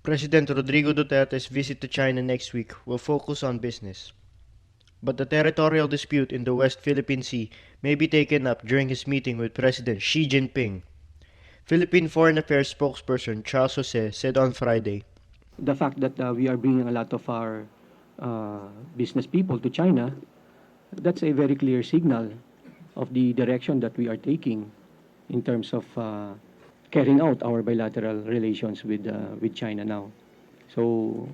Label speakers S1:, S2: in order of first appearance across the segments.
S1: President Rodrigo Duterte's visit to China next week will focus on business. But the territorial dispute in the West Philippine Sea may be taken up during his meeting with President Xi Jinping. Philippine Foreign Affairs spokesperson Charles Jose said on Friday,
S2: The fact that we are bringing a lot of our business people to China, that's a very clear signal of the direction that we are taking in terms of carrying out our bilateral relations with China now. So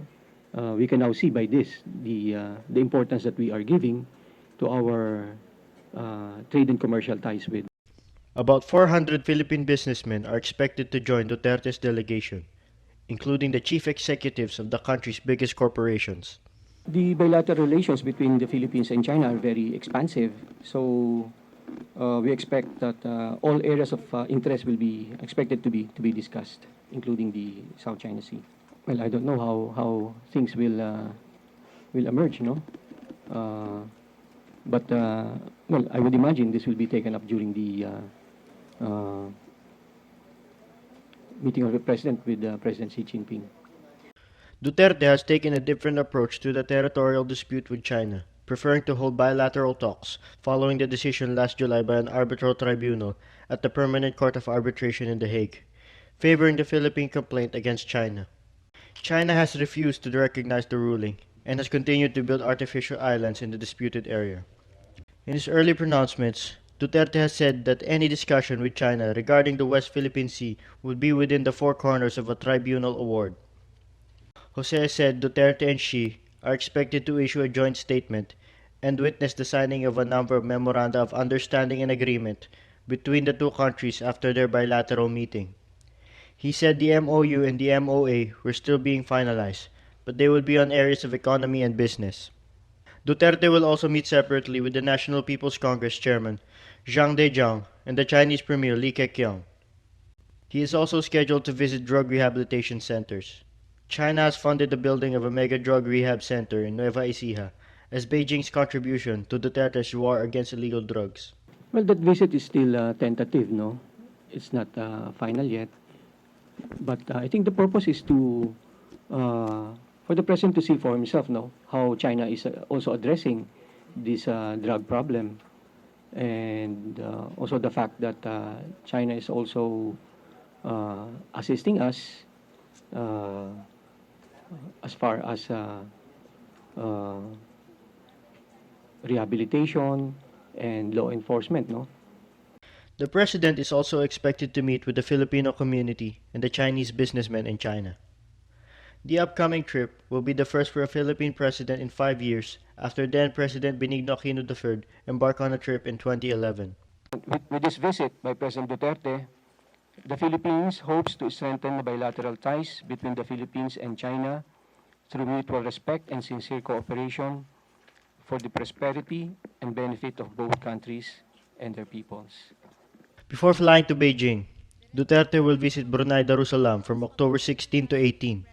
S2: we can now see by this the importance that we are giving to our trade and commercial ties with.
S1: about 400 Philippine businessmen are expected to join Duterte's delegation, including the chief executives of the country's biggest corporations.
S2: The bilateral relations between the Philippines and China are very expansive, so we expect that all areas of interest will be expected to be discussed, including the South China Sea. Well, I don't know how things will emerge, no? But well, I would imagine this will be taken up during the meeting of the president with President Xi Jinping.
S1: Duterte has taken a different approach to the territorial dispute with China, preferring to hold bilateral talks following the decision last July by an arbitral tribunal at the Permanent Court of Arbitration in The Hague, favoring the Philippine complaint against China. China has refused to recognize the ruling and has continued to build artificial islands in the disputed area. In his early pronouncements, Duterte has said that any discussion with China regarding the West Philippine Sea would be within the four corners of a tribunal award. Jose said Duterte and Xi are expected to issue a joint statement and witness the signing of a number of memoranda of understanding and agreement between the two countries after their bilateral meeting. He said the MOU and the MOA were still being finalized, but they will be on areas of economy and business. Duterte will also meet separately with the National People's Congress chairman, Zhang Dejiang, and the Chinese Premier Li Keqiang. He is also scheduled to visit drug rehabilitation centers. China has funded the building of a mega drug rehab center in Nueva Ecija as Beijing's contribution to Duterte's war against illegal drugs.
S2: Well, that visit is still tentative, no? It's not final yet. But I think the purpose is to, for the president to see for himself, no, how China is also addressing this drug problem, and also the fact that China is also assisting us as far as rehabilitation and law enforcement, no?
S1: The president is also expected to meet with the Filipino community and the Chinese businessmen in China. The upcoming trip will be the first for a Philippine president in 5 years after then-President Benigno Aquino III embarked on a trip in 2011.
S2: With this visit by President Duterte, the Philippines hopes to strengthen the bilateral ties between the Philippines and China through mutual respect and sincere cooperation for the prosperity and benefit of both countries and their peoples.
S1: Before flying to Beijing, Duterte will visit Brunei Darussalam from October 16 to 18.